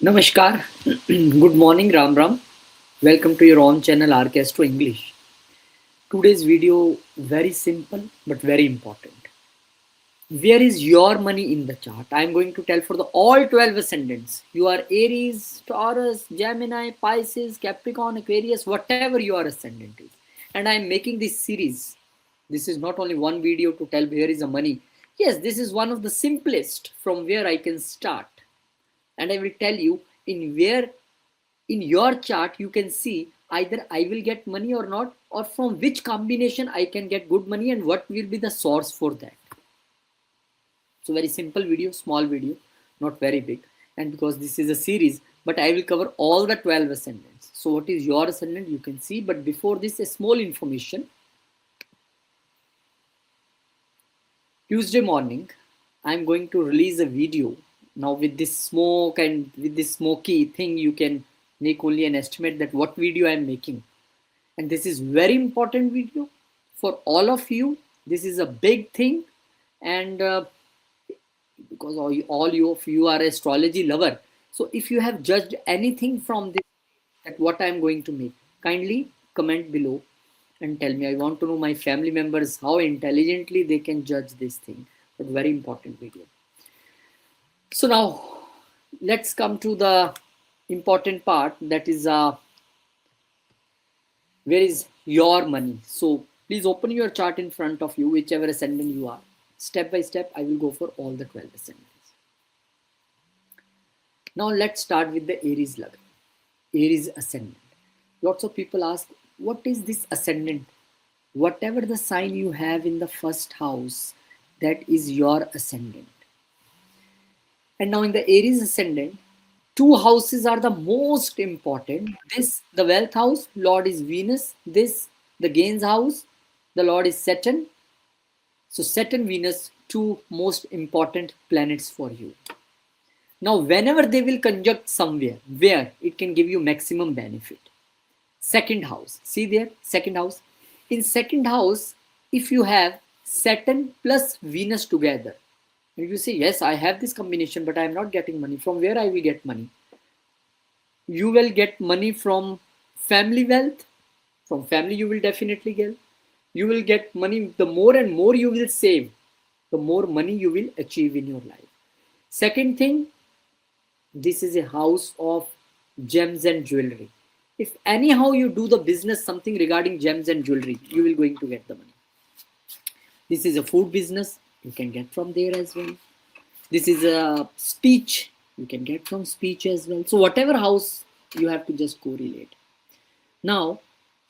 Namaskar. Good morning, Ram Ram. Welcome to your own channel Orchestro English. Today's video very simple but very important. Where is your money in the chart? I am going to tell for the all 12 ascendants. You are Aries, Taurus, Gemini, Pisces, Capricorn, Aquarius, whatever your ascendant is. And I am making this series. This is not only one video to tell where is the money. Yes, this is one of the simplest from where I can start. And I will tell you in where in your chart you can see either I will get money or not, or from which combination I can get good money and what will be the source for that. So very simple video, small video, not very big. And because this is a series, but I will cover all the 12 ascendants. So what is your ascendant you can see, but before this a small information. Tuesday morning I'm going to release a video. Now with this smoke and with this smoky thing you can make only an estimate that what video I am making. And this is very important video for all of you. This is a big thing, and because all you are astrology lover. So if you have judged anything from this, that what I am going to make, kindly comment below and tell me. I want to know my family members how intelligently they can judge this thing. But very important video. So now let's come to the important part, that is where is your money. So please open your chart in front of you, whichever ascendant you are. Step by step I will go for all the 12 ascendants. Now let's start with the Aries Lagna, Aries ascendant. Lots of people ask, what is this ascendant? Whatever the sign you have in the first house, that is your ascendant. And now in the Aries ascendant, two houses are the most important. This, the wealth house, Lord is Venus. This, the gains house, the Lord is Saturn. So Saturn, Venus, two most important planets for you. Now, whenever they will conjunct somewhere, where it can give you maximum benefit. Second house, see there, second house. In second house, if you have Saturn plus Venus together, if you say, yes, I have this combination, but I am not getting money. From where I will get money? You will get money from family wealth. From family, you will definitely get. You will get money. The more and more you will save, the more money you will achieve in your life. Second thing, this is a house of gems and jewelry. If anyhow you do the business, something regarding gems and jewelry, you will going to get the money. This is a food business. You can get from there as well. This is a speech. You can get from speech as well. So whatever house, you have to just correlate. Now,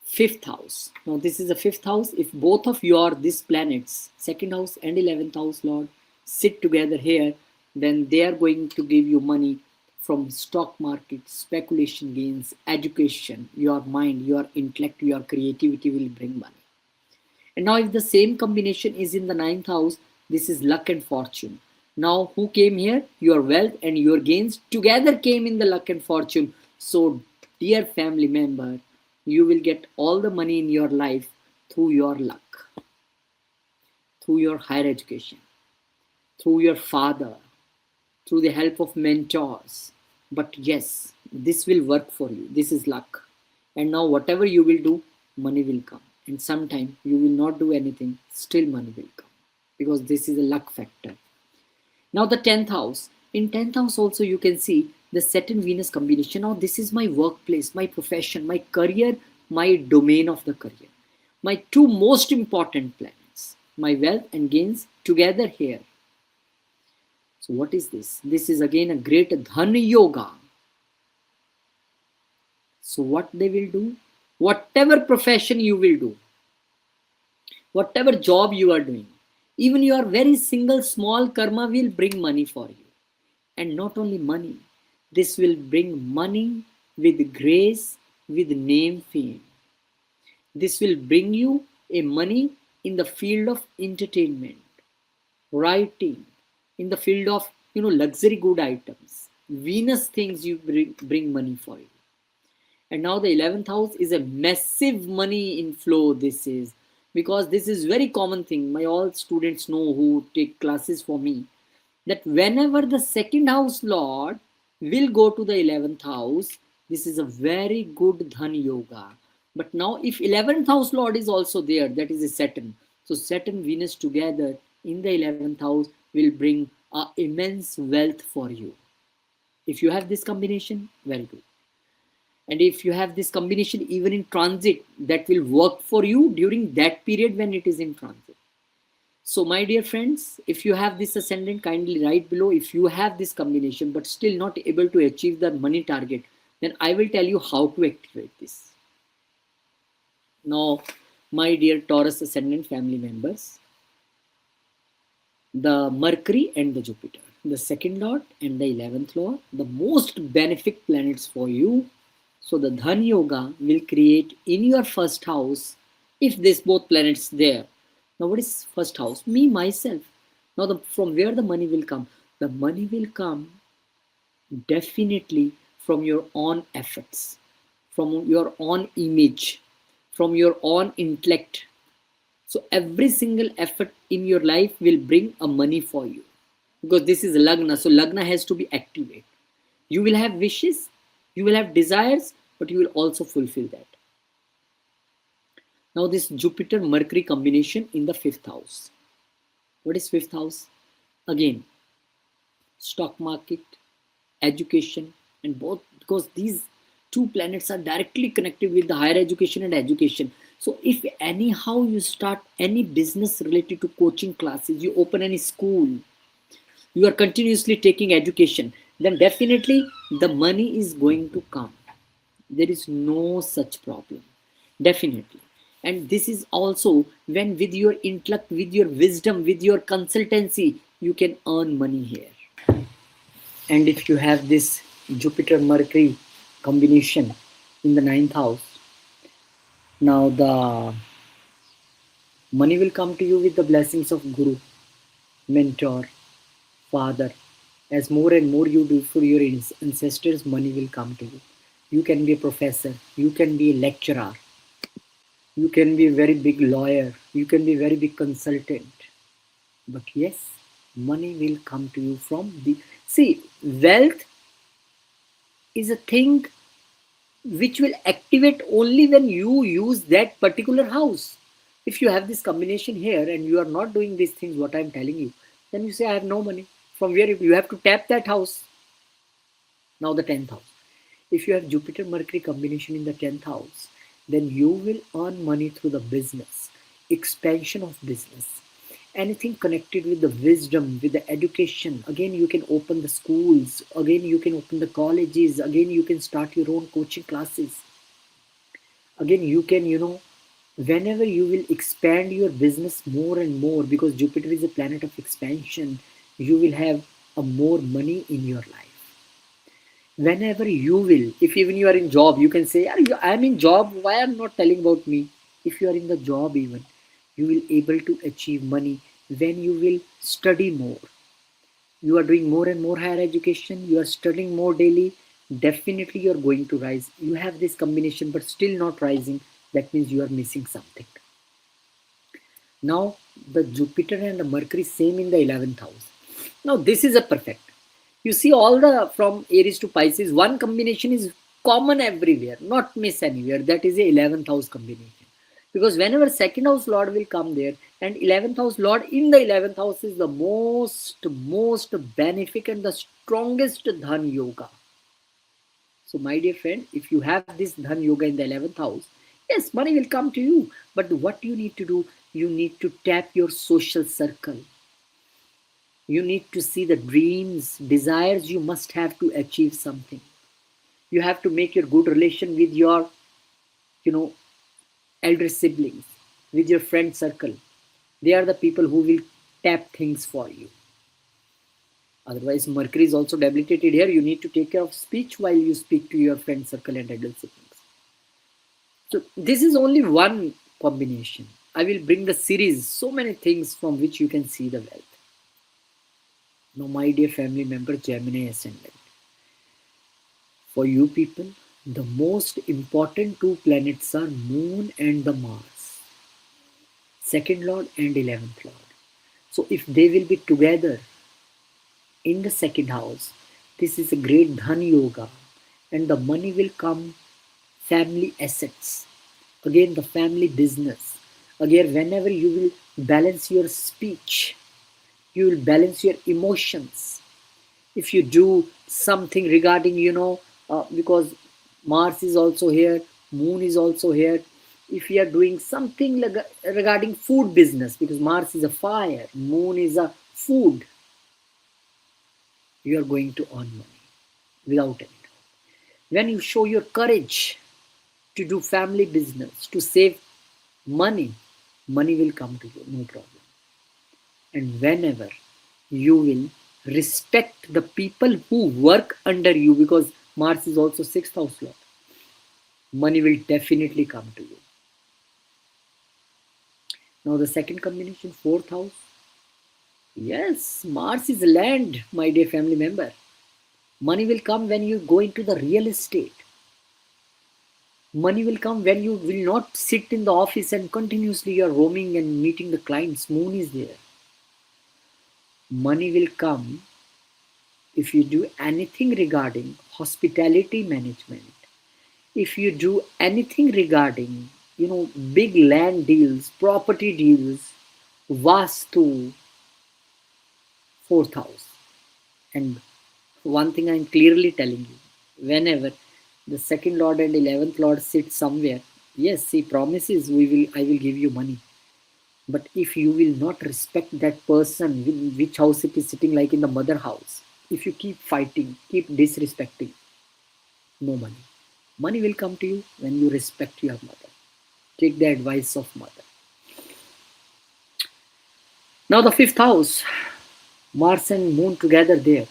fifth house. Now this is a fifth house. If both of these planets, second house and 11th house Lord, sit together here, then they are going to give you money from stock market, speculation gains, education, your mind, your intellect, your creativity will bring money. And now if the same combination is in the ninth house, this is luck and fortune. Now who came here? Your wealth and your gains together came in the luck and fortune. So dear family member, you will get all the money in your life through your luck, through your higher education, through your father, through the help of mentors. But yes, this will work for you. This is luck. And now whatever you will do, money will come. And sometime you will not do anything, still money will come. Because this is a luck factor. Now the 10th house. In 10th house also you can see the Saturn-Venus combination. Now this is my workplace, my profession, my career, my domain of the career. My two most important planets, my wealth and gains together here. So what is this? This is again a great Dhan Yoga. So what they will do? Whatever profession you will do, whatever job you are doing, even your very single small karma will bring money for you. And not only money, this will bring money with grace, with name, fame. This will bring you a money in the field of entertainment, writing, in the field of luxury good items, Venus things you bring money for you. And now the 11th house is a massive money inflow. This is because this is very common thing. My all students know who take classes for me, that whenever the second house Lord will go to the 11th house. This is a very good Dhan Yoga. But now if 11th house Lord is also there, that is a Saturn. So Saturn, Venus together in the 11th house will bring immense wealth for you. If you have this combination, very good. And if you have this combination even in transit, that will work for you during that period when it is in transit. So my dear friends, if you have this ascendant, kindly write below. If you have this combination but still not able to achieve the money target, then I will tell you how to activate this. Now, my dear Taurus ascendant family members, the Mercury and the Jupiter, the second lord and the 11th lord, the most benefic planets for you. So the Dhan Yoga will create in your first house if this both planets there. Now what is first house? Me, myself. Now from where the money will come? The money will come definitely from your own efforts, from your own image, from your own intellect. So every single effort in your life will bring a money for you, because this is Lagna. So Lagna has to be activated. You will have wishes, you will have desires, but you will also fulfill that. Now this Jupiter Mercury combination in the 5th house. What is 5th house? Again, stock market, education, and both, because these two planets are directly connected with the higher education and education. So if anyhow you start any business related to coaching classes, you open any school, you are continuously taking education, then definitely the money is going to come. There is no such problem, definitely. And this is also when with your intellect, with your wisdom, with your consultancy, you can earn money here. And if you have this Jupiter Mercury combination in the 9th house, now the money will come to you with the blessings of Guru, mentor, father. As more and more you do for your ancestors, money will come to you. You can be a professor, you can be a lecturer, you can be a very big lawyer, you can be a very big consultant. But yes, money will come to you from the... See, wealth is a thing which will activate only when you use that particular house. If you have this combination here and you are not doing these things, what I'm telling you, then you say, I have no money. From where you have to tap that house. Now the 10th house. If you have Jupiter Mercury combination in the 10th house, then you will earn money through the business, expansion of business, anything connected with the wisdom, with the education. Again, you can open the schools, again, you can open the colleges, again, you can start your own coaching classes. Again, you can, whenever you will expand your business more and more, because Jupiter is a planet of expansion, you will have a more money in your life. Whenever you will, if even you are in job, you can say, I'm in job, why are not telling about me? If you are in the job, even you will able to achieve money when you will study more. You are doing more and more higher education, you are studying more daily, definitely you are going to rise. You have this combination but still not rising, that means you are missing something. Now the Jupiter and the Mercury same in the 11th house. Now this is a perfect. You see all the from Aries to Pisces, one combination is common everywhere, not miss anywhere. That is a 11th house combination. Because whenever second house Lord will come there, and 11th house Lord in the 11th house is the most benefic and the strongest Dhan Yoga. So my dear friend, if you have this Dhan Yoga in the 11th house, yes, money will come to you. But what you need to do, you need to tap your social circle. You need to see the dreams, desires you must have to achieve something. You have to make your good relation with your, elder siblings, with your friend circle. They are the people who will tap things for you. Otherwise, Mercury is also debilitated here. You need to take care of speech while you speak to your friend circle and elder siblings. So this is only one combination. I will bring the series, so many things from which you can see the wealth. Now, my dear family member, Gemini Ascendant. For you people, the most important two planets are Moon and the Mars. Second Lord and 11th Lord. So if they will be together in the second house, This is a great dhan yoga, and the money will come. Family assets, again the family business. Again, whenever you will balance your speech, you will balance your emotions. If you do something regarding, because Mars is also here, Moon is also here. If you are doing something regarding food business, because Mars is a fire, Moon is a food, you are going to earn money without any doubt. When you show your courage to do family business, to save money, money will come to you, no problem. And whenever you will respect the people who work under you, because Mars is also sixth house lord, money will definitely come to you. Now the second combination, fourth house. Yes, Mars is land, my dear family member. Money will come when you go into the real estate. Money will come when you will not sit in the office and continuously you are roaming and meeting the clients. Moon is there. Money will come if you do anything regarding hospitality management, if you do anything regarding, big land deals, property deals, vastu, fourth house. And one thing I'm clearly telling you, whenever the second lord and 11th lord sit somewhere, yes, he promises I will give you money. But if you will not respect that person, which house it is sitting, like in the mother house, if you keep fighting, keep disrespecting, no money. Money will come to you when you respect your mother. Take the advice of mother. Now the fifth house, Mars and Moon together there.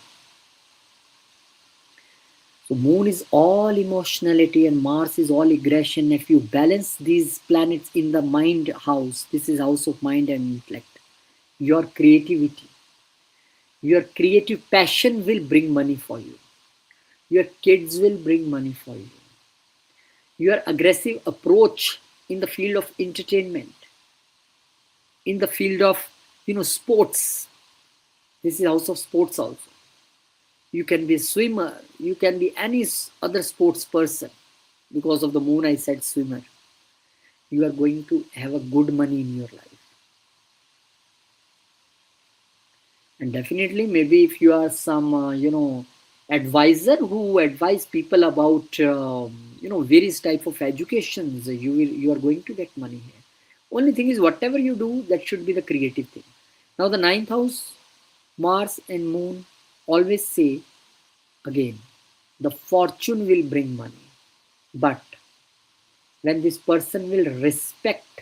So Moon is all emotionality and Mars is all aggression. If you balance these planets in the mind house, this is house of mind and intellect, your creativity, your creative passion will bring money for you. Your kids will bring money for you. Your aggressive approach in the field of entertainment, in the field of, sports. This is house of sports also. You can be a swimmer. You can be any other sports person. Because of the Moon, I said swimmer. You are going to have a good money in your life. And definitely, maybe if you are some, advisor who advise people about, various type of educations, you are going to get money here. Only thing is, whatever you do, that should be the creative thing. Now, the ninth house, Mars and Moon, always say again, the fortune will bring money. But when this person will respect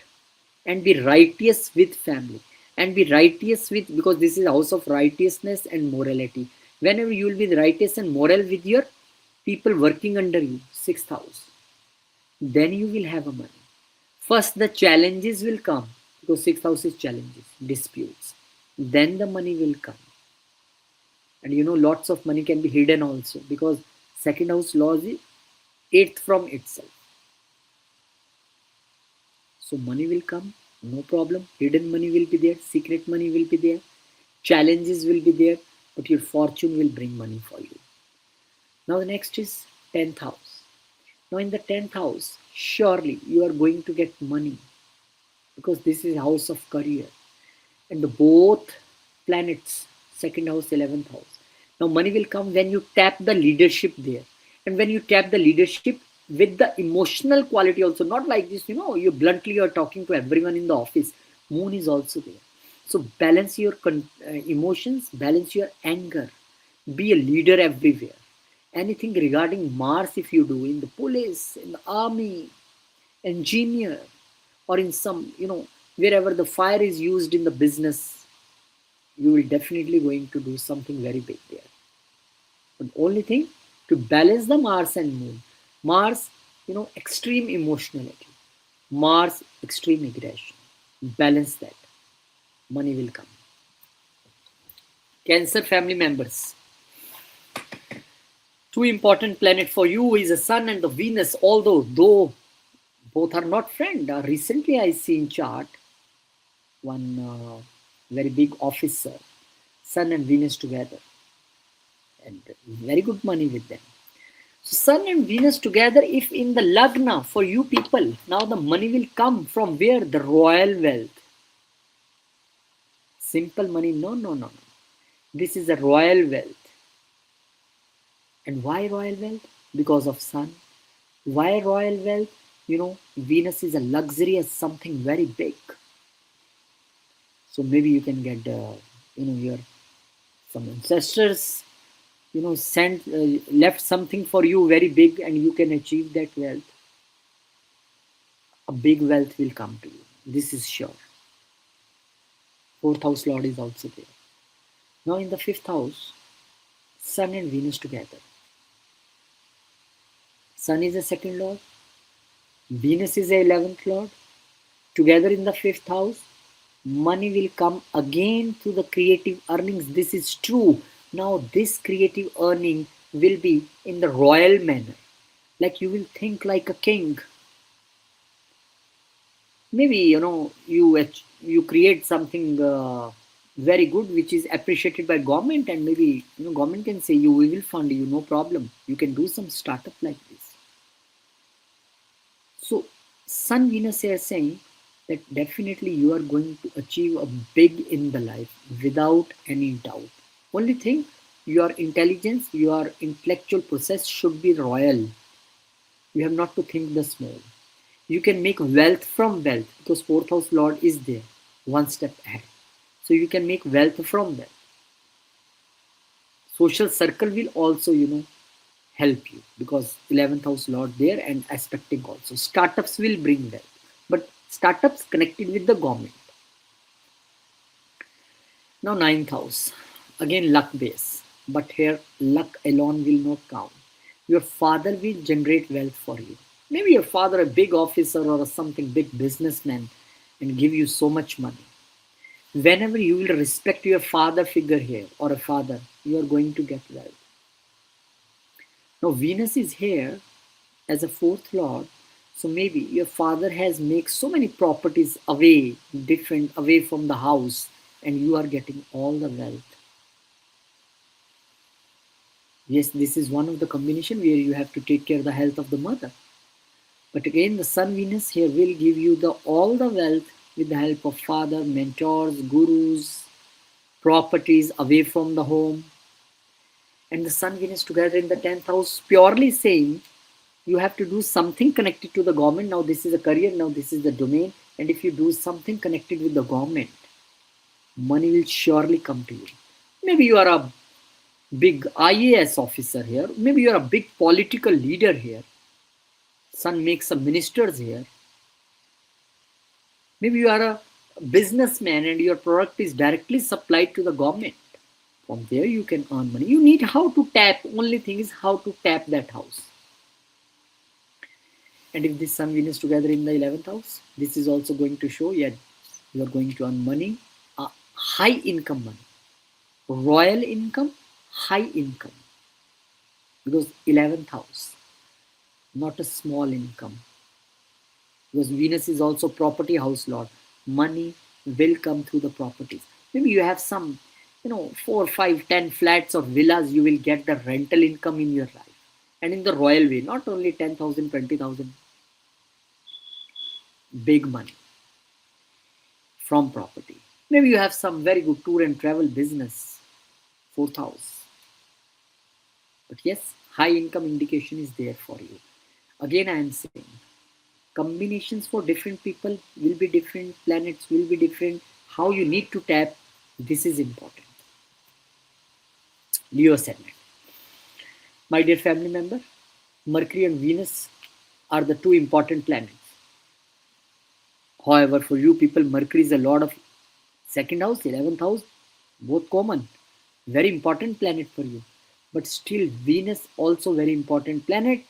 and be righteous with family and be righteous with, because this is house of righteousness and morality, whenever you will be righteous and moral with your people working under you, sixth house, then you will have a money. First the challenges will come, because sixth house is challenges, disputes, then the money will come. And lots of money can be hidden also, because second house laws is eighth from itself. So money will come, no problem. Hidden money will be there, secret money will be there, challenges will be there, but your fortune will bring money for you. Now the next is 10th house. Now in the 10th house, surely you are going to get money, because this is house of career. And the both planets, second house, 11th house. Now money will come when you tap the leadership there. And when you tap the leadership with the emotional quality also, not like this, you bluntly are talking to everyone in the office. Moon is also there. So balance your emotions, balance your anger. Be a leader everywhere. Anything regarding Mars, if you do in the police, in the army, engineer, or in some, wherever the fire is used in the business, you will definitely going to do something very big there. But only thing, to balance the Mars and Moon. Mars, extreme emotionality. Mars, extreme aggression. Balance that. Money will come. Cancer family members. Two important planets for you is the Sun and the Venus, though both are not friends. Recently I seen chart, one very big officer, Sun and Venus together. and very good money with them. So Sun and Venus together, if in the Lagna for you people, now the money will come from where? The royal wealth. Simple money, no, no, no, no. This is a royal wealth. And why royal wealth? Because of Sun. Why royal wealth? Venus is a luxurious something very big. So maybe you can get, your some ancestors, sent left something for you very big, and you can achieve that wealth. A big wealth will come to you. This is sure. Fourth house lord is also there. Now in the fifth house, Sun and Venus together. Sun is the second lord. Venus is the 11th lord. Together in the fifth house, money will come again to the creative earnings. This is true. Now this creative earning will be in the royal manner. Like you will think like a king. Maybe you create something very good which is appreciated by government, and maybe government can say we will fund you, no problem. You can do some startup like this. So Sun Venus is saying that definitely you are going to achieve a big in the life without any doubt. Only thing, your intelligence, your intellectual process should be royal. You have not to think the small. You can make wealth from wealth because fourth house lord is there, one step ahead. So you can make wealth from that. Social circle will also, help you because 11th house lord there and aspecting also. Startups will bring wealth, but startups connected with the government. Now ninth house, again luck base, but here luck alone will not count. Your father will generate wealth for you. Maybe your father a big officer or something big businessman and give you so much money. Whenever you will respect your father figure here or a father, you are going to get wealth. Now Venus is here as a fourth lord, so maybe your father has made so many properties away, different away from the house, and you are getting all the wealth. Yes, this is one of the combination where you have to take care of the health of the mother. But again, the Sun Venus here will give you all the wealth with the help of father, mentors, gurus, properties away from the home. And the Sun Venus together in the 10th house, purely saying you have to do something connected to the government. Now this is a career, now this is the domain. And if you do something connected with the government, money will surely come to you. Maybe you are a big IAS officer here. Maybe you are a big political leader here. Sun makes some ministers here. Maybe you are a businessman and your product is directly supplied to the government. From there you can earn money. You need how to tap. Only thing is how to tap that house. And if this Sun Venus together in the 11th house, this is also going to show you are going to earn money, high income money, royal income, high income. Because 11th house, not a small income. Because Venus is also property house lord. Money will come through the properties. Maybe you have some, 4, 5, 10 flats or villas, you will get the rental income in your life. And in the royal way, not only 10,000, 20,000, big money from property. Maybe you have some very good tour and travel business, 4th house. But yes, high income indication is there for you. Again, I am saying, combinations for different people will be different, planets will be different. How you need to tap, this is important. Leo ascendant. My dear family member, Mercury and Venus are the two important planets. However, for you people, Mercury is a lord of second house, 11th house, both common. Very important planet for you. But still, Venus also very important planet.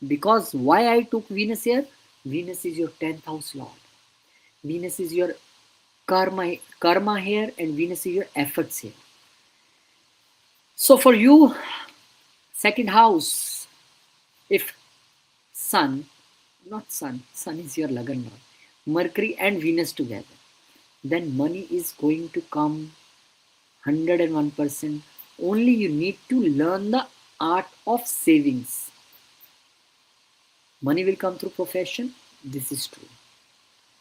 Because why I took Venus here? Venus is your 10th house lord. Venus is your karma here, and Venus is your efforts here. So for you, second house, if Sun is your Lagan lord, Mercury and Venus together, then money is going to come 101% Only you need to learn the art of savings. Money will come through profession. This is true.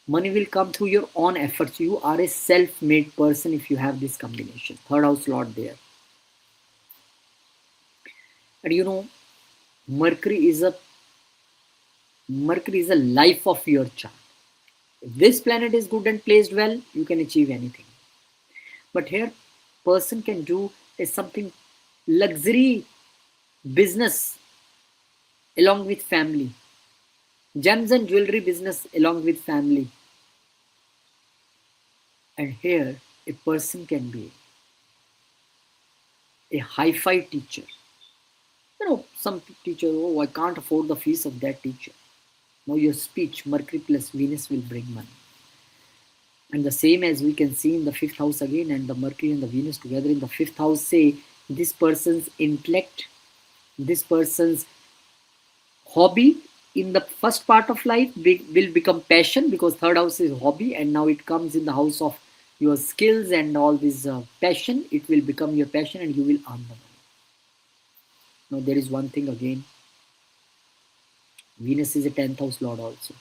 Money will come through your own efforts. You are a self-made person if you have this combination. Third house lord there. And you know, Mercury is a Mercury is a life of your chart. If this planet is good and placed well, you can achieve anything. But here, person can do is something luxury business along with family, gems and jewelry business along with family. And here, a person can be a hi-fi teacher. You know, some teacher, oh, I can't afford the fees of that teacher. Now your speech, Mercury plus Venus will bring money. And the same as we can see in the fifth house again, and the Mercury and the Venus together in the fifth house say this person's intellect, this person's hobby in the first part of life will become passion, because third house is hobby, and now it comes in the house of your skills and all this passion. It will become your passion and you will earn the money. Now there is one thing again. Venus is a 10th house lord also.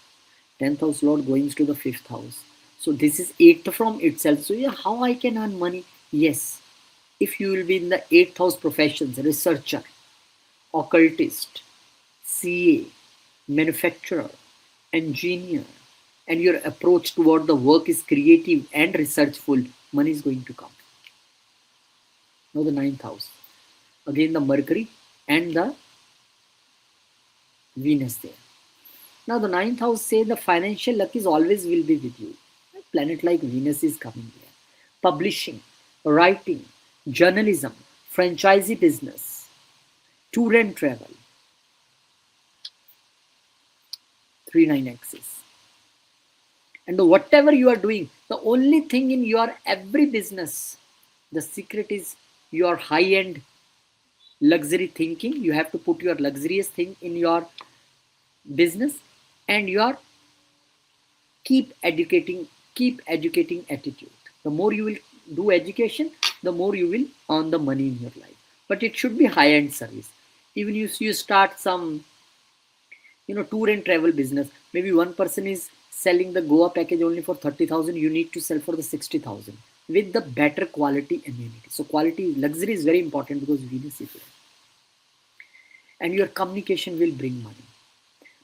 10th house lord going to the 5th house. So this is 8th from itself. So yeah, how I can earn money? Yes, if you will be in the 8th house professions, researcher, occultist, CA, manufacturer, engineer, and your approach toward the work is creative and researchful, money is going to come. Now the 9th house. Again the Mercury and the Venus there. Now the 9th house say the financial luck is always will be with you. A planet like Venus is coming there. Publishing, writing, journalism, franchisee business, tour and travel. 3-9 axis. And whatever you are doing, the only thing in your every business, the secret is your high-end luxury thinking. You have to put your luxurious thing in your business, and your keep educating attitude. The more you will do education, the more you will earn the money in your life. But it should be high-end service. Even if you start some, you know, tour and travel business, maybe one person is selling the Goa package only for 30,000, you need to sell for the 60,000 with the better quality amenity. So quality, luxury is very important because Venus is there. And your communication will bring money.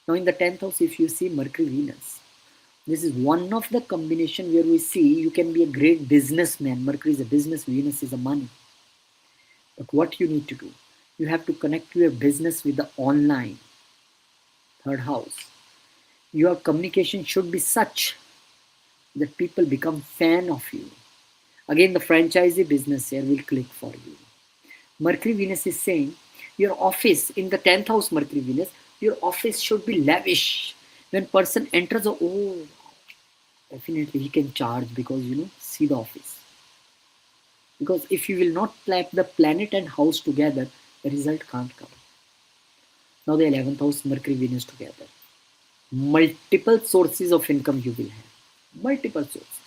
Now in the 10th house, if you see Mercury Venus, this is one of the combination where we see you can be a great businessman. Mercury is a business, Venus is a money. But what you need to do, you have to connect your business with the online. Third house. Your communication should be such that people become fan of you. Again, the franchisee business here will click for you. Mercury Venus is saying your office in the 10th house, Mercury Venus, your office should be lavish. When person enters, oh, definitely he can charge because, you know, see the office. Because if you will not clap the planet and house together, the result can't come. Now the 11th house, Mercury Venus together. Multiple sources of income you will have. Multiple sources.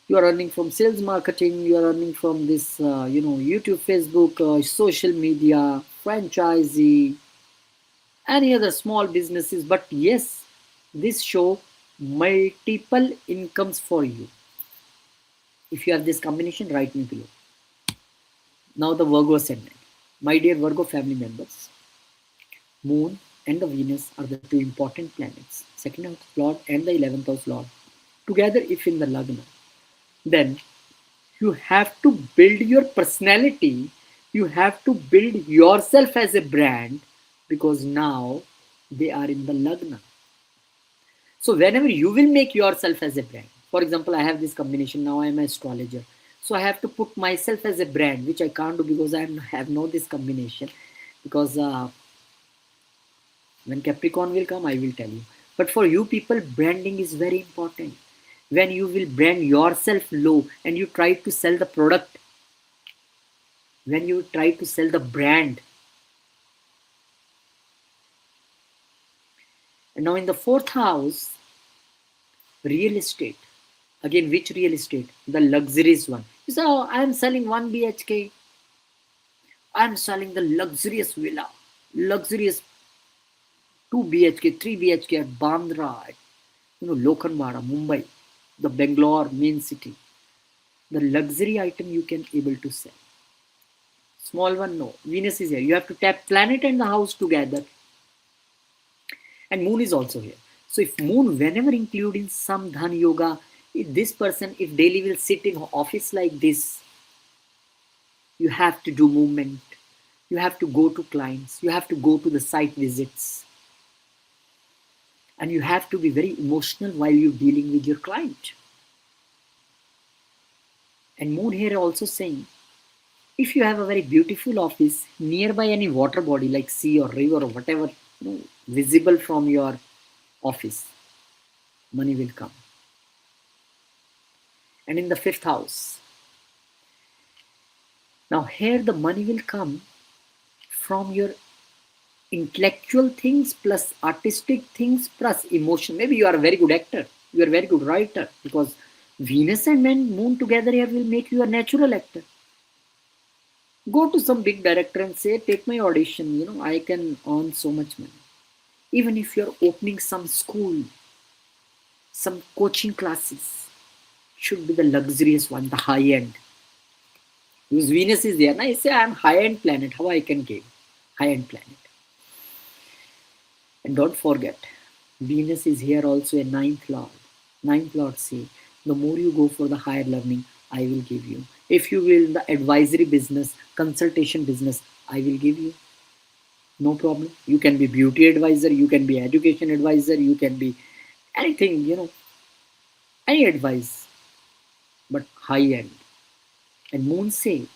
You are earning from sales marketing, you are earning from this, you know, YouTube, Facebook, social media, franchisee, any other small businesses. But yes, this show multiple incomes for you. If you have this combination, write me below. Now the Virgo ascendant. My dear Virgo family members, Moon and the Venus are the two important planets, 2nd house lord and the 11th house lord. Together, if in the Lagna, then you have to build your personality, you have to build yourself as a brand, because now they are in the Lagna. So whenever you will make yourself as a brand, for example, I have this combination, now I am an astrologer. So I have to put myself as a brand, which I can't do because I have no this combination. Because when Capricorn will come, I will tell you. But for you people, branding is very important. When you will brand yourself low and you try to sell the product, when you try to sell the brand. And now in the 4th house, real estate. Again, which real estate? The luxurious one. You say, oh, I am selling 1 BHK. I'm selling the luxurious villa, luxurious 2 BHK, 3 BHK at Bandra, at, Lokhandwada, Mumbai, the Bangalore main city. The luxury item you can able to sell. Small one, no. Venus is here. You have to tap planet and the house together. And moon is also here. So if moon, whenever include in some dhan yoga, if this person, if daily will sit in office like this, you have to do movement. You have to go to clients. You have to go to the site visits. And you have to be very emotional while you're dealing with your client. And moon here also saying, if you have a very beautiful office nearby any water body like sea or river or whatever, visible from your office, money will come. And in the fifth house, now here the money will come from your intellectual things plus artistic things plus emotion. Maybe you are a very good actor, you are a very good writer, because Venus and moon together here will make you a natural actor. Go to some big director and say, take my audition, I can earn so much money. Even if you're opening some school, some coaching classes, should be the luxurious one, the high end. Because Venus is there. Now I say I'm high end planet. How I can give high end planet? And don't forget, Venus is here also a ninth lord. Ninth lord say, the more you go for the higher learning, I will give you. If you will the advisory business, consultation business, I will give you. No problem. You can be beauty advisor, you can be education advisor, you can be anything, any advice, but high end. And moon say,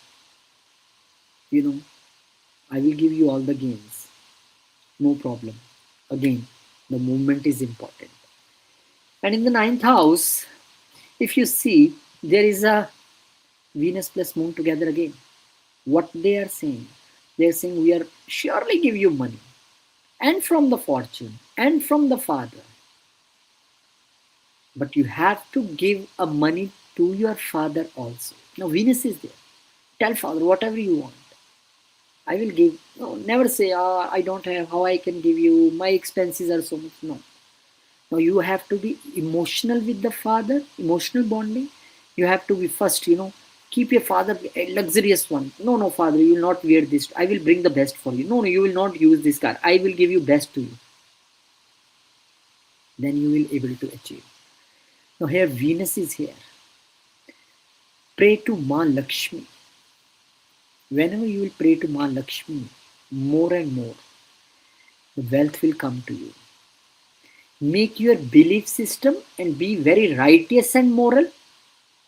I will give you all the gains. No problem. Again, the movement is important. And in the ninth house, if you see, there is a Venus plus moon together again. What they are saying? They are saying we are surely give you money. And from the fortune. And from the father. But you have to give a money to your father also. Now Venus is there. Tell father whatever you want. I will give. No, never say, I don't have, how I can give you, my expenses are so much. No. Now you have to be emotional with the father, emotional bonding. You have to be first, keep your father a luxurious one. No, father, you will not wear this. I will bring the best for you. No, you will not use this car. I will give you best to you. Then you will able to achieve. Now here Venus is here. Pray to Ma Lakshmi. Whenever you will pray to Ma Lakshmi, more and more, the wealth will come to you. Make your belief system and be very righteous and moral,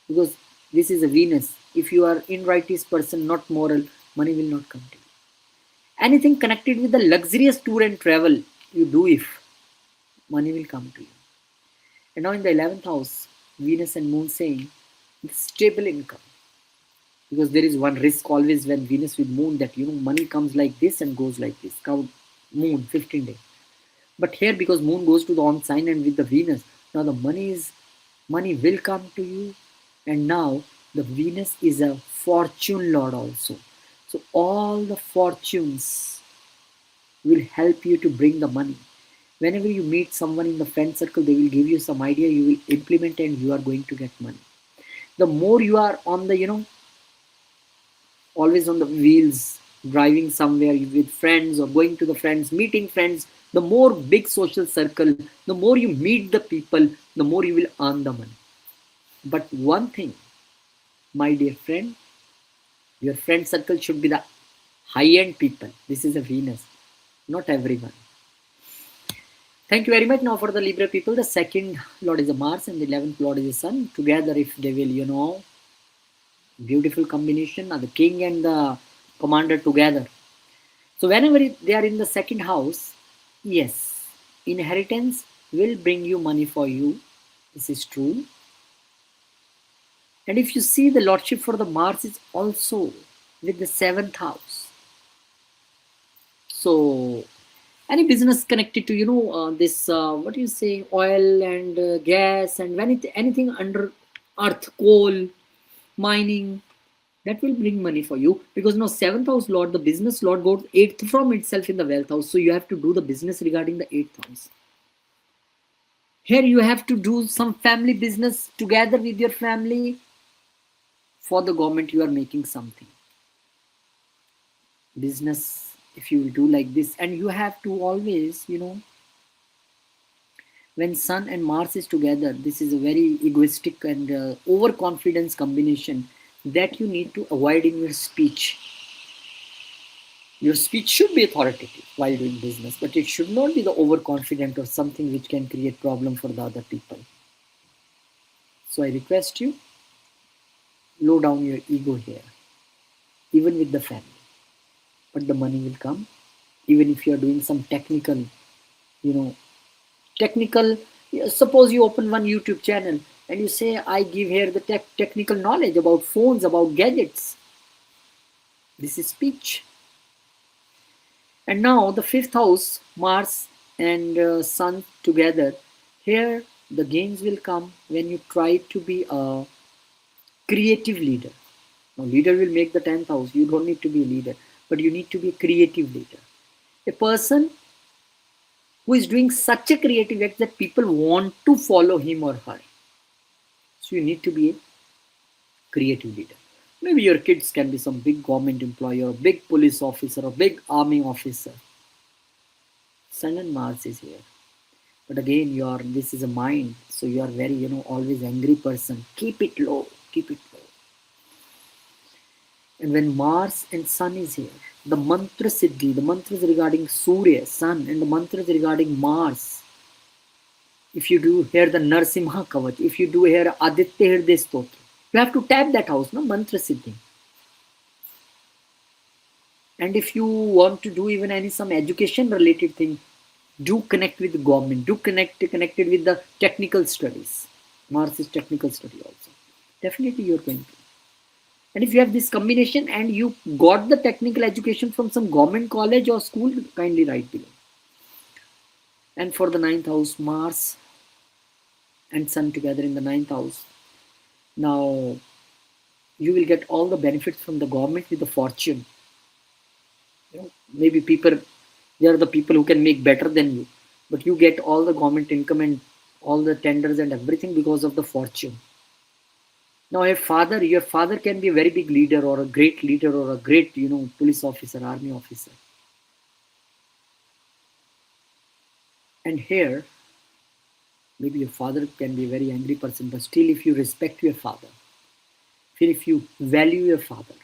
because this is a Venus. If you are in righteous person, not moral, money will not come to you. Anything connected with the luxurious tour and travel, you do if money will come to you. And now in the 11th house, Venus and Moon saying stable income. Because there is one risk always when Venus with Moon that money comes like this and goes like this. Count Moon 15 days. But here because Moon goes to the on sign and with the Venus, now the money will come to you. And now the Venus is a fortune lord also. So all the fortunes will help you to bring the money. Whenever you meet someone in the friend circle, they will give you some idea, you will implement and you are going to get money. The more you are on the, always on the wheels, driving somewhere with friends or going to the friends, meeting friends, the more big social circle, the more you meet the people, the more you will earn the money. But one thing, my dear friend, your friend circle should be the high-end people. This is a Venus, not everyone. Thank you very much. Now for the Libra people, the second Lord is a Mars and the 11th Lord is the Sun. Together, if they will, beautiful combination of the king and the commander together. So whenever they are in the second house, yes, inheritance will bring you money for you. This is true. And if you see the lordship for the Mars is also with the 7th house. So any business connected to this what do you say, oil and gas and anything under earth, coal, mining, That will bring money for you, because now seventh house lord, the business lord, goes eighth from itself in the wealth house. So you have to do the business regarding the eighth house. Here you have to do some family business together with your family. For the government, you are making something business if you will do like this. And you have to always, when sun and mars is together, this is a very egoistic and overconfidence combination that you need to avoid in your speech. Your speech should be authoritative while doing business, but it should not be the overconfident or something which can create problem for the other people. So I request you, low down your ego here, even with the family. But the money will come, even if you are doing some technical, you know, technical. Suppose you open one YouTube channel and you say, I give here the technical knowledge about phones, about gadgets. This is speech. And now the fifth house, Mars and Sun together. Here the gains will come when you try to be a creative leader. Now leader will make the 10th house. You don't need to be a leader, but you need to be a creative leader. A person who is doing such a creative act that people want to follow him or her. So you need to be a creative leader. Maybe your kids can be some big government employee or big police officer or big army officer. Sun and Mars is here. But again, this is a mind, so you are very, always angry person. Keep it low, keep it low. And when Mars and Sun is here, the mantra siddhi, the mantras regarding Surya, Sun, and the mantras regarding Mars. If you do here the Narsimha Kavach, if you do here Aditya Hriday Stotra, you have to tap that house, no? Mantra siddhi. And if you want to do even some education related thing, do connect with the government, do connected with the technical studies. Mars is technical study also. Definitely you're going to. And if you have this combination and you got the technical education from some government college or school, kindly write below. And for the 9th house, Mars and Sun together in the 9th house. Now, you will get all the benefits from the government with the fortune. Maybe they are the people who can make better than you, but you get all the government income and all the tenders and everything because of the fortune. Now your father can be a very big leader or a great leader or a great, police officer, army officer. And here, maybe your father can be a very angry person, but still if you respect your father, if you value your father,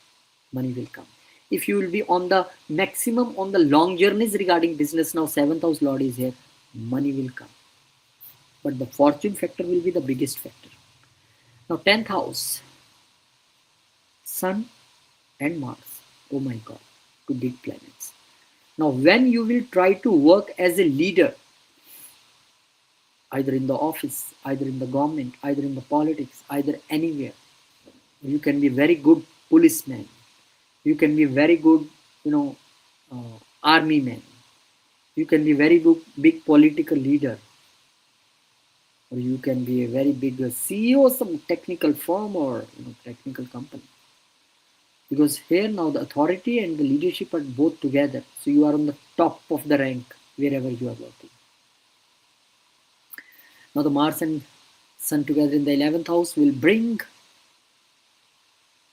money will come. If you will be on the maximum on the long journeys regarding business, now 7th house lord is here, money will come. But the fortune factor will be the biggest factor. Now 10th house, Sun and Mars. Oh my God, two big planets. Now when you will try to work as a leader, either in the office, either in the government, either in the politics, either anywhere, you can be very good policeman. You can be very good, army man. You can be very big political leader. Or you can be a very big CEO of some technical firm or technical company. Because here now the authority and the leadership are both together. So you are on the top of the rank wherever you are working. Now the Mars and Sun together in the 11th house will bring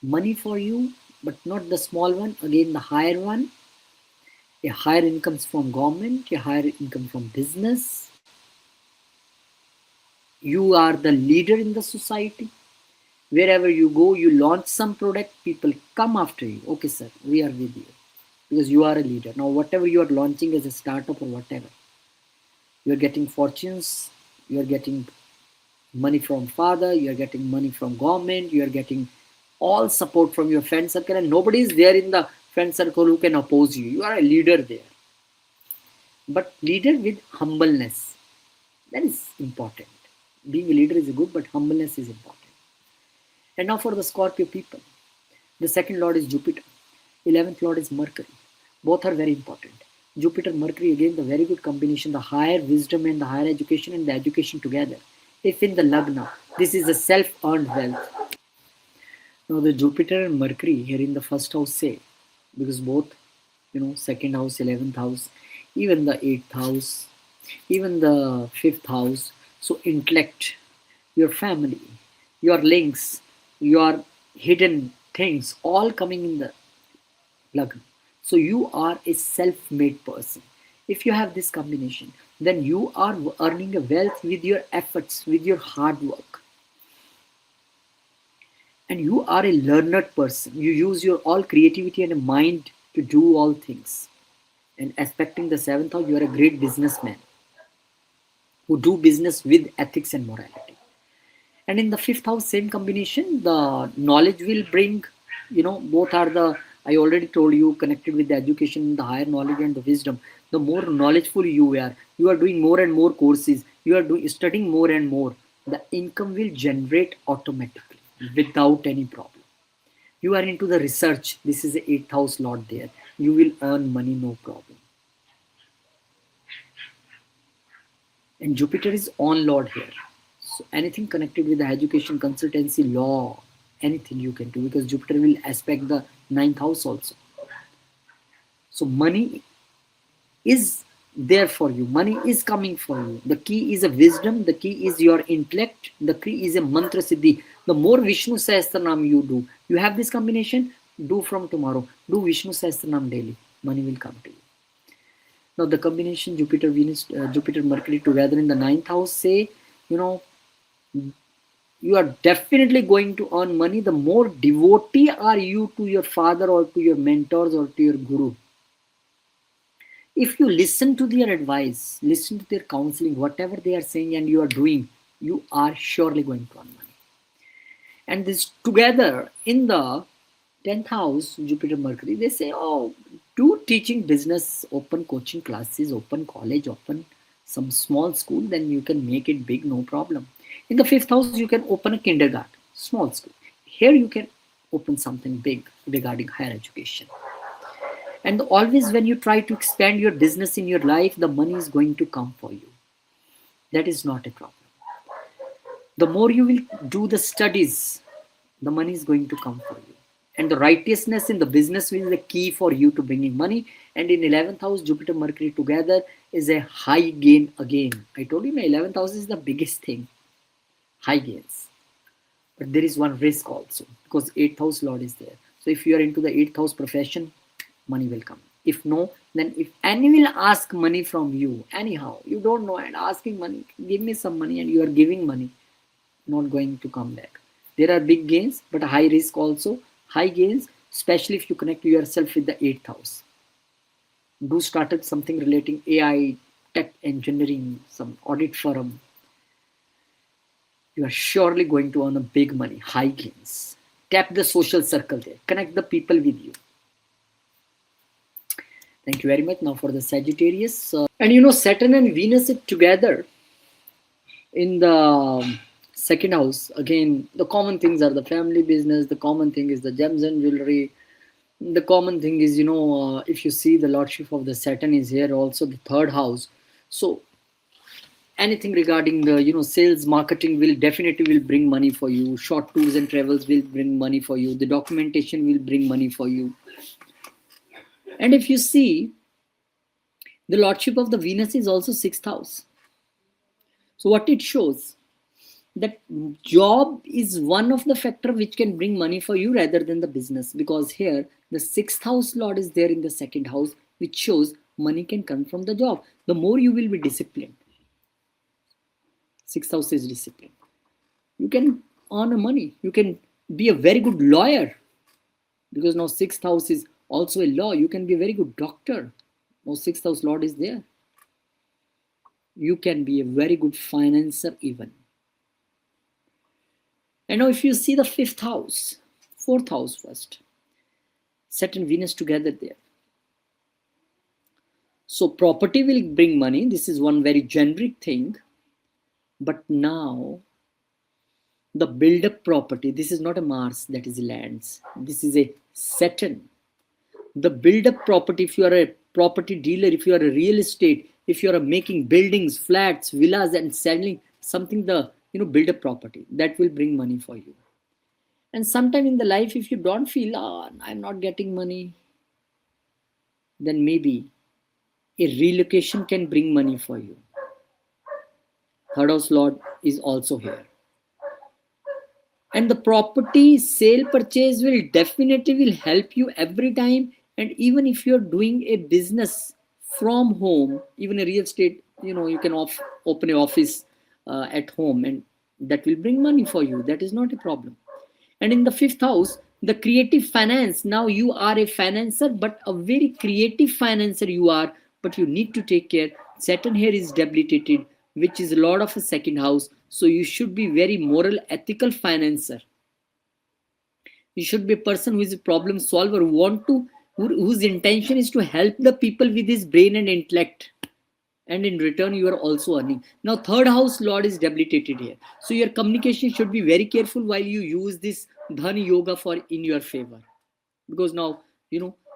money for you, but not the small one, again the higher one. A higher incomes from government, a higher income from business. You are the leader in the society. Wherever you go, you launch some product, people come after you. Okay, sir, we are with you because you are a leader. Now, whatever you are launching as a startup or whatever, you are getting fortunes, you are getting money from father, you are getting money from government, you are getting all support from your friend circle, and nobody is there in the friend circle who can oppose you. You are a leader there. But leader with humbleness, that is important. Being a leader is good, but humbleness is important. And now for the Scorpio people, the second lord is Jupiter, 11th lord is Mercury. Both are very important. Jupiter, Mercury, again the very good combination, the higher wisdom and the higher education and the education together. If in the Lagna, this is a self-earned wealth. Now the Jupiter and Mercury here in the first house say, because both, second house, 11th house, even the 8th house, even the 5th house. So intellect, your family, your links, your hidden things, all coming in the Lagna. So you are a self-made person. If you have this combination, then you are earning a wealth with your efforts, with your hard work. And you are a learned person. You use your all creativity and mind to do all things. And aspecting the seventh house, you are a great businessman who do business with ethics and morality. And in the fifth house, same combination, the knowledge will bring, both are the, I already told you, connected with the education, the higher knowledge and the wisdom. The more knowledgeful you are doing more and more courses, you are doing studying more and more, the income will generate automatically without any problem. You are into the research, this is the eighth house lord there, you will earn money, no problem. And Jupiter is on lord here. So anything connected with the education, consultancy, law, anything you can do, because Jupiter will aspect the ninth house also. So money is there for you. Money is coming for you. The key is a wisdom. The key is your intellect. The key is a mantra siddhi. The more Vishnu Sahasranam you do, you have this combination, do from tomorrow. Do Vishnu Sahasranam daily. Money will come to you. Now the combination Jupiter, Venus, Jupiter, Mercury together in the ninth house say, you are definitely going to earn money. The more devotee are you to your father or to your mentors or to your guru. If you listen to their advice, listen to their counseling, whatever they are saying and you are doing, you are surely going to earn money. And this together in the 10th house, Jupiter, Mercury, they say, oh, do teaching business, open coaching classes, open college, open some small school, then you can make it big, no problem. In the 5th house, you can open a kindergarten, small school. Here you can open something big regarding higher education. And always when you try to expand your business in your life, the money is going to come for you. That is not a problem. The more you will do the studies, the money is going to come for you. And the righteousness in the business will be the key for you to bringing money. And in 11th house, Jupiter, Mercury together is a high gain again. I told you my 11th house is the biggest thing. High gains. But there is one risk also because 8th house lord is there. So if you are into the 8th house profession, money will come. If no, then if any will ask money from you, anyhow, you don't know and asking money, give me some money and you are giving money, not going to come back. There are big gains, but high risk also. High gains, especially if you connect yourself with the 8th house. Do started something relating AI, tech engineering, some audit firm. You are surely going to earn a big money, high gains. Tap the social circle there. Connect the people with you. Thank you very much. Now for the Sagittarius. And Saturn and Venus it together in the second house. Again, the common things are the family business. The common thing is the gems and jewelry. The common thing is, if you see the lordship of the Saturn is here also the third house. So anything regarding the, sales, marketing will definitely bring money for you. Short tours and travels will bring money for you. The documentation will bring money for you. And if you see, the lordship of the Venus is also sixth house. So what it shows, that job is one of the factor which can bring money for you rather than the business, because here the sixth house lord is there in the second house, which shows money can come from the job. The more you will be disciplined, sixth house is discipline, you can earn money, you can be a very good lawyer, because now sixth house is also a law. You can be a very good doctor. Now sixth house lord is there. You can be a very good financer even. And now if you see the fifth house, fourth house first, Saturn, Venus together there. So property will bring money. This is one very generic thing. But now the build-up property, this is not a Mars, that is lands. This is a Saturn. The build-up property, if you are a property dealer, if you are a real estate, if you are making buildings, flats, villas and selling something, the build-up property, that will bring money for you. And sometime in the life, if you don't feel, I'm not getting money, then maybe a relocation can bring money for you. Third house lord is also here. And the property sale purchase will definitely will help you every time. And even if you're doing a business from home, even a real estate, you can open an office at home, and that will bring money for you. That is not a problem. And in the fifth house, the creative finance, now you are a financer, but a very creative financer you are, but you need to take care. Saturn here is debilitated, which is a lot of a second house. So you should be very moral, ethical financer. You should be a person who is a problem solver, whose intention is to help the people with his brain and intellect. And in return, you are also earning. Now, third house lord is debilitated here. So your communication should be very careful while you use this dhan yoga for in your favor. Because now,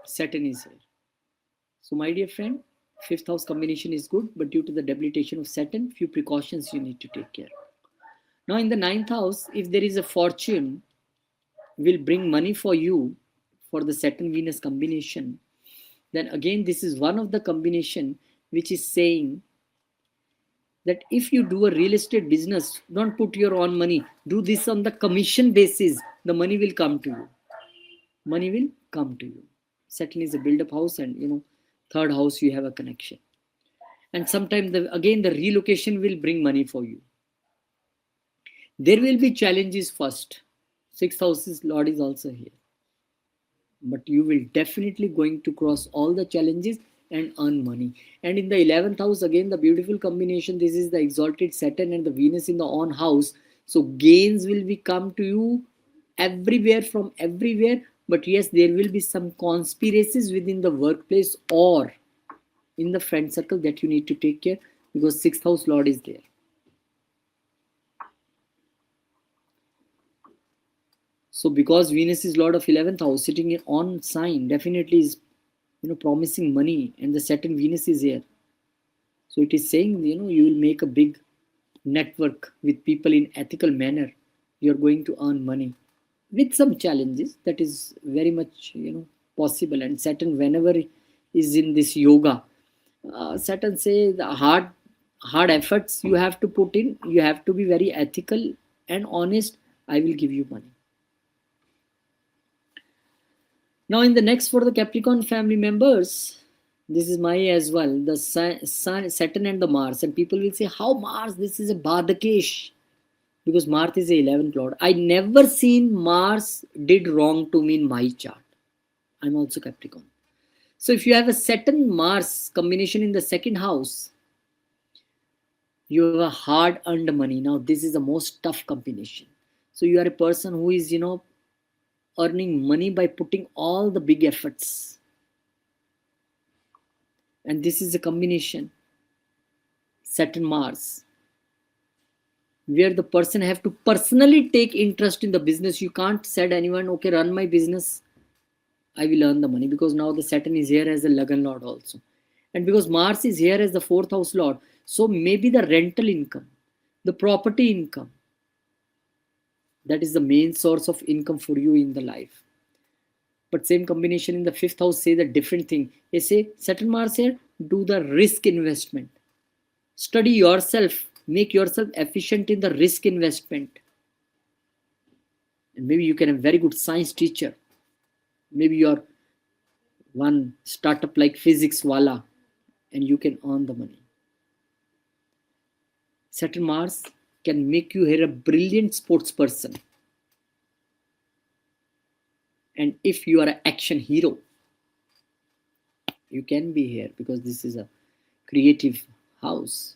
Saturn is here. So my dear friend, fifth house combination is good, but due to the debilitation of Saturn, few precautions you need to take care. Now in the ninth house, if there is a fortune, will bring money for you for the Saturn Venus combination, then again this is one of the combination which is saying that if you do a real estate business, don't put your own money, do this on the commission basis. The money will come to you. Money will come to you. Saturn is a build-up house, and third house you have a connection. And sometimes again the relocation will bring money for you. There will be challenges first. Sixth house's lord is also here, but you will definitely going to cross all the challenges and earn money. And in the 11th house, again the beautiful combination, this is the exalted Saturn and the Venus in the own house. So gains will be come to you everywhere, from everywhere. But yes, there will be some conspiracies within the workplace or in the friend circle that you need to take care, because sixth house lord is there. So because Venus is lord of 11th house, sitting in on sign definitely is promising money, and the Saturn Venus is here. So it is saying, you will make a big network with people in ethical manner. You're going to earn money with some challenges. That is very much, possible. And Saturn, whenever is in this yoga, Saturn say the hard efforts you have to put in. You have to be very ethical and honest. I will give you money. Now in the next, for the Capricorn family members, this is my as well, the sun, Saturn and the Mars. And people will say, how Mars? This is a Badakesh. Because Mars is a 11th lord. I never seen Mars did wrong to me in my chart. I'm also Capricorn. So if you have a Saturn Mars combination in the second house, you have a hard earned money. Now this is the most tough combination. So you are a person who is, earning money by putting all the big efforts. And this is a combination, Saturn Mars, where the person have to personally take interest in the business. You can't say to anyone, okay, run my business, I will earn the money, because now the Saturn is here as a Lagan lord also. And because Mars is here as the fourth house lord, so maybe the rental income, the property income, that is the main source of income for you in the life. But same combination in the fifth house say the different thing. They say Saturn Mars here, do the risk investment. Study yourself, make yourself efficient in the risk investment. And maybe you can have very good science teacher. Maybe you're one startup like Physics Wala, and you can earn the money. Saturn Mars can make you here a brilliant sports person. And if you are an action hero, you can be here, because this is a creative house.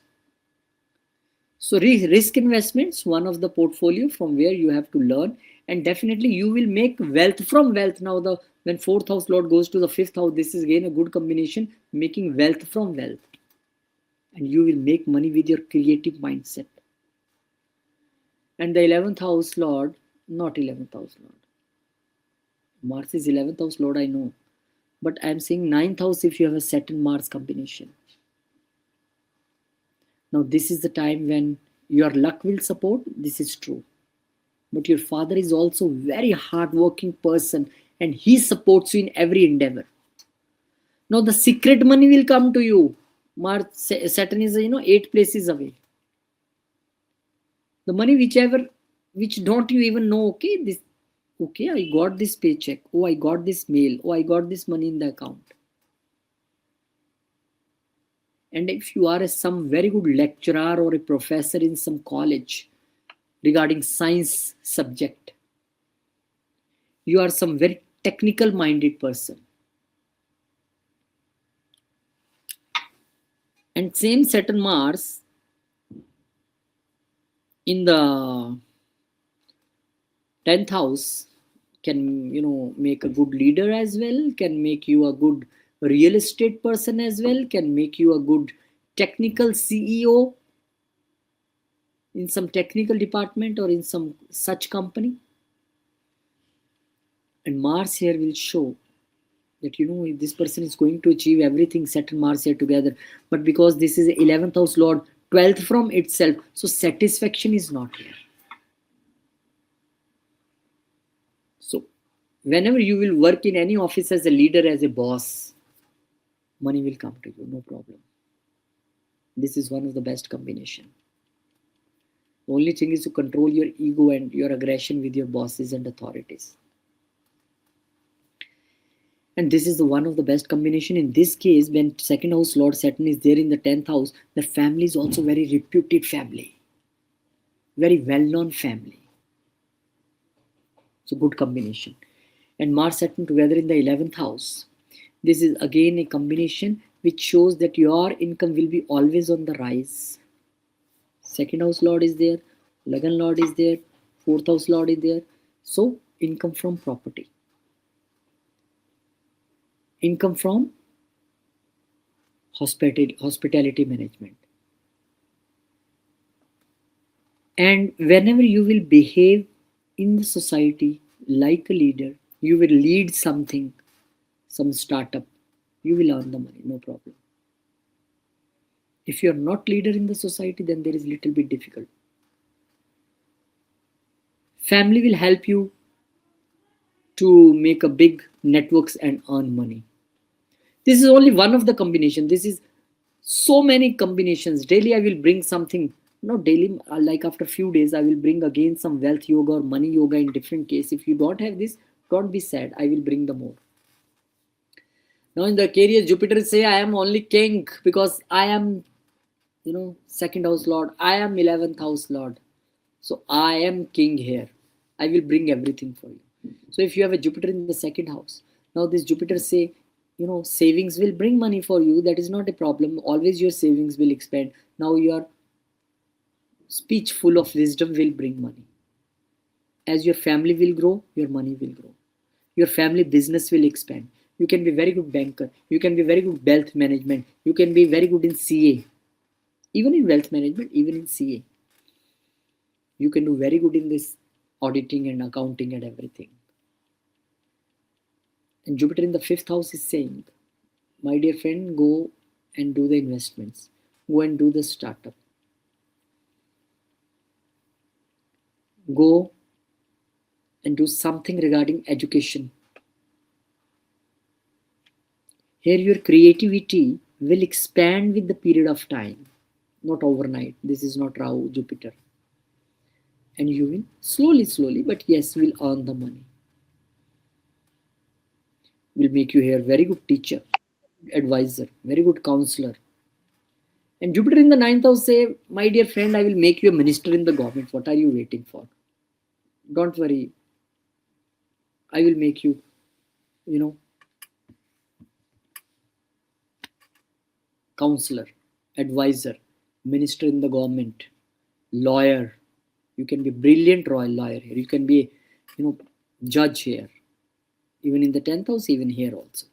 So risk investments, one of the portfolio from where you have to learn, and definitely you will make wealth from wealth. Now when fourth house lord goes to the fifth house, this is again a good combination, making wealth from wealth. And you will make money with your creative mindset. And the 11th house lord, not 11th house lord. Mars is 11th house lord, I know. But I am saying 9th house if you have a Saturn Mars combination. Now this is the time when your luck will support. This is true. but your father is also very hardworking person and he supports you in every endeavor. Now the secret money will come to you. Saturn is 8 places away. The money which don't you even know. Okay, I got this paycheck. Oh, I got this mail. Oh, I got this money in the account. And if you are some very good lecturer or a professor in some college regarding science subject, you are some very technical minded person. And same Saturn Mars in the 10th house can make a good leader as well, can make you a good real estate person as well, can make you a good technical CEO in some technical department or in some such company. And Mars here will show that this person is going to achieve everything. Saturn Mars here together, but because this is 11th house lord, 12th from itself, so satisfaction is not here. So whenever you will work in any office as a leader, as a boss, money will come to you, no problem. This is one of the best combination. The only thing is to control your ego and your aggression with your bosses and authorities. And this is the one of the best combination. In this case, when second house Lord Saturn is there in the 10th house, the family is also very reputed family, very well-known family. So good combination. And Mars Saturn together in the 11th house. This is again a combination which shows that your income will be always on the rise. Second house Lord is there, Lagan Lord is there, fourth house Lord is there. So income from property, income from hospitality management. And whenever you will behave in the society like a leader, you will lead something, some startup, you will earn the money, no problem. If you are not leader in the society, then there is little bit difficult. Family will help you to make a big networks and earn money. This is only one of the combination. This is so many combinations. Daily I will bring something, not daily, like after few days I will bring again some wealth yoga or money yoga in different case. If you don't have this, don't be sad, I will bring the more. Now in the career, Jupiter say I am only king because I am second house lord, I am 11th house lord, so I am king here, I will bring everything for you. So if you have a Jupiter in the second house, now this Jupiter say savings will bring money for you, that is not a problem, always your savings will expand. Now your speech full of wisdom will bring money. As your family will grow, your money will grow, your family business will expand. You can be very good banker, you can be very good wealth management, you can be very good in CA, even in wealth management, even in CA. You can do very good in this auditing and accounting and everything. And Jupiter in the 5th house is saying, my dear friend, go and do the investments, go and do the startup, go and do something regarding education. Here your creativity will expand with the period of time, not overnight. This is not Rahu, Jupiter. And you will slowly, but yes, will earn the money. Will make you here very good teacher, advisor, very good counselor. And Jupiter in the 9th house say, my dear friend, I will make you a minister in the government. What are you waiting for? Don't worry. I will make you, counselor, advisor, minister in the government, lawyer. You can be brilliant royal lawyer here. You can be, judge here. Even in the 10th house, even here also.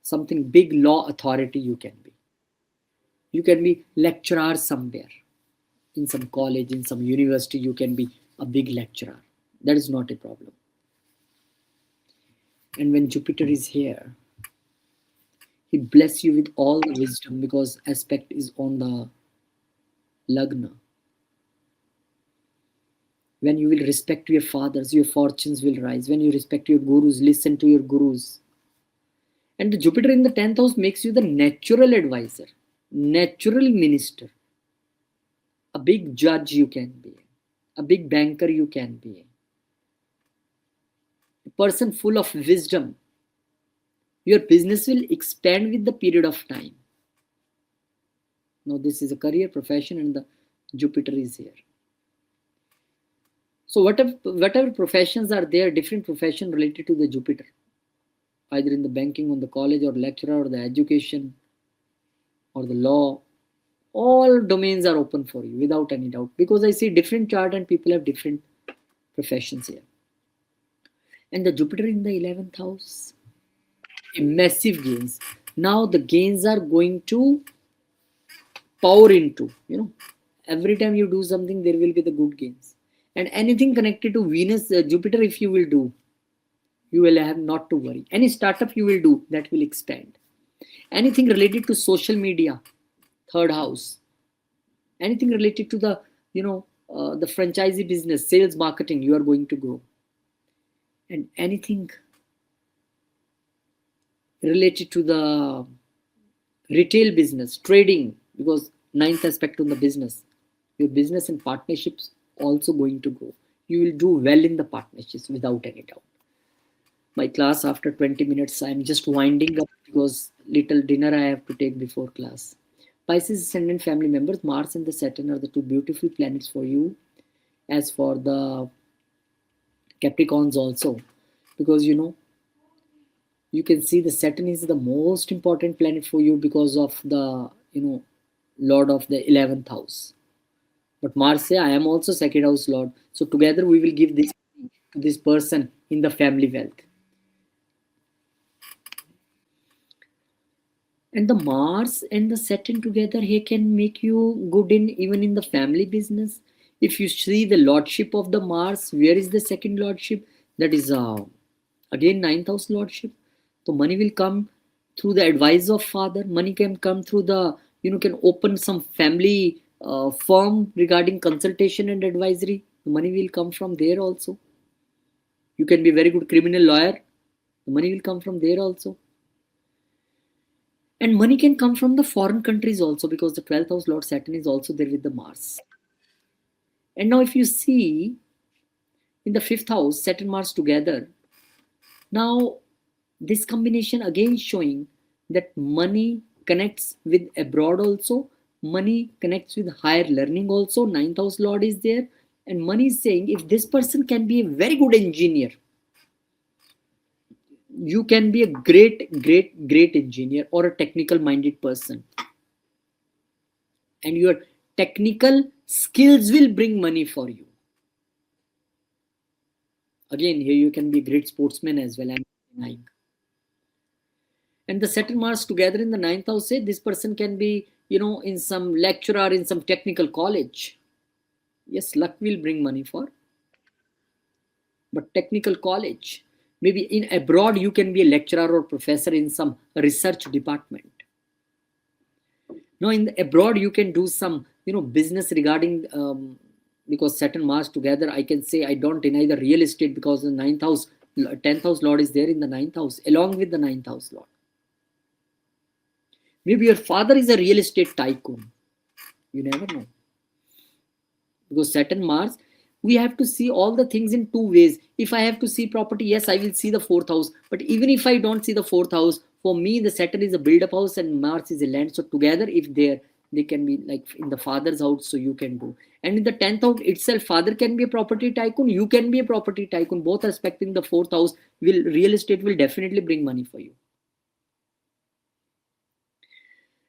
Something big law authority you can be. You can be lecturer somewhere. In some college, in some university, you can be a big lecturer. That is not a problem. And when Jupiter is here, he bless you with all the wisdom because aspect is on the Lagna. When you will respect your fathers, your fortunes will rise. When you respect your gurus, listen to your gurus. And the Jupiter in the 10th house makes you the natural advisor, natural minister. A big judge you can be, a big banker you can be, a person full of wisdom. Your business will expand with the period of time. Now, this is a career profession, and the Jupiter is here. So, whatever professions are there, different profession related to the Jupiter, either in the banking, on the college, or lecturer, or the education, or the law, all domains are open for you without any doubt, because I see different chart and people have different professions here. And the Jupiter in the 11th house, massive gains. Now the gains are going to pour into, every time you do something, there will be the good gains. And anything connected to Venus, Jupiter, if you will do, you will have not to worry. Any startup you will do, that will expand. Anything related to social media, third house. Anything related to the, the franchisee business, sales, marketing, you are going to grow. And anything related to the retail business, trading, because ninth aspect on the business, your business and partnerships also going to grow. You will do well in the partnerships without any doubt. My class after 20 minutes, I'm just winding up because little dinner I have to take before class. Pisces ascendant family members, Mars and the Saturn are the two beautiful planets for you. As for the Capricorns also, because you can see the Saturn is the most important planet for you because of the Lord of the 11th house. But Mars say I am also second house Lord, so together we will give this to this person in the family wealth. And the Mars and the Saturn together here can make you good in even in the family business. If you see the lordship of the Mars, where is the second lordship? That is again ninth house lordship. So money will come through the advice of father. Money can come through the can open some family firm regarding consultation and advisory. The money will come from there also. You can be a very good criminal lawyer. The money will come from there also. And money can come from the foreign countries also, because the 12th house Lord Saturn is also there with the Mars. And now if you see in the 5th house, Saturn Mars together, now this combination again showing that money connects with abroad also, money connects with higher learning also, 9th house Lord is there, and money is saying if this person can be a very good engineer, you can be a great engineer or a technical minded person, and your technical skills will bring money for you. Again, here you can be a great sportsman as well. I'm denying. And the Saturn Mars together in the 9th house, say this person can be, in some lecturer in some technical college. Yes, luck will bring money for, but technical college. Maybe in abroad, you can be a lecturer or professor in some research department. Now, in the abroad, you can do some, business regarding, because Saturn Mars together, I can say I don't deny the real estate, because the 9th house, 10th house Lord is there in the 9th house, along with the 9th house Lord. Maybe your father is a real estate tycoon. You never know. Because Saturn Mars, we have to see all the things in two ways. If I have to see property, yes, I will see the 4th house. But even if I don't see the 4th house, for me, the Saturn is a build-up house and Mars is a land. So together, if they can be like in the father's house, so you can do. And in the 10th house itself, father can be a property tycoon, you can be a property tycoon. Both respecting the 4th house, real estate will definitely bring money for you.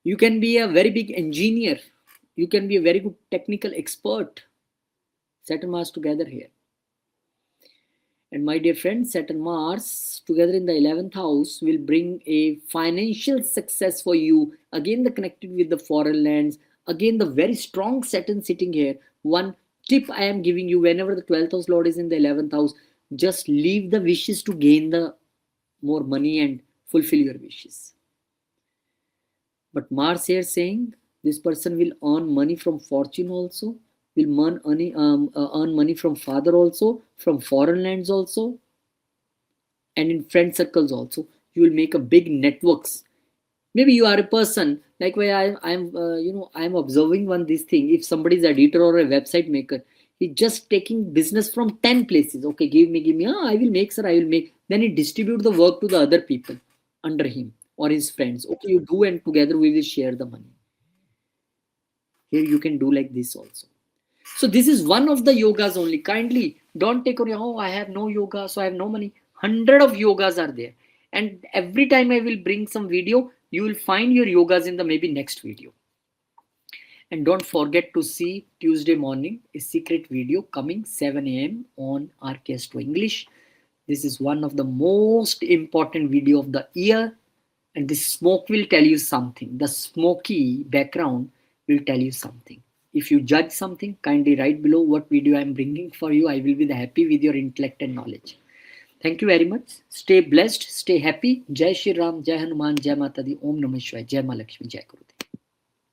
You can be a very big engineer. You can be a very good technical expert. Saturn Mars together here. And my dear friend, Saturn Mars together in the 11th house will bring a financial success for you. Again, the connected with the foreign lands. Again, the very strong Saturn sitting here. One tip I am giving you, whenever the 12th house Lord is in the 11th house, just leave the wishes to gain the more money and fulfill your wishes. But Mars here saying this person will earn money from fortune also. You'll earn money from father also, from foreign lands also, and in friend circles also. You will make a big networks. Maybe you are a person like why I'm observing one this thing. If somebody is editor or a website maker, he's just taking business from 10 places. Okay, give me. Ah, I will make, sir. I will make. Then he distribute the work to the other people under him or his friends. Okay, you do, and together we will share the money. Here you can do like this also. So this is one of the yogas only. Kindly don't take on, oh, I have no yoga, so I have no money. 100 of yogas are there. And every time I will bring some video, you will find your yogas in the maybe next video. And don't forget to see Tuesday morning a secret video coming 7 a.m. on RKS2 English. This is one of the most important video of the year. And this smoke will tell you something. The smoky background will tell you something. If you judge something, kindly write below what video I am bringing for you. I will be happy with your intellect and knowledge. Thank you very much. Stay blessed, stay happy. Jai Shri Ram, Jai Hanuman, Jai Mata Di, Om Namah Shivaya, Jai Ma Lakshmi, Jai Gurudev.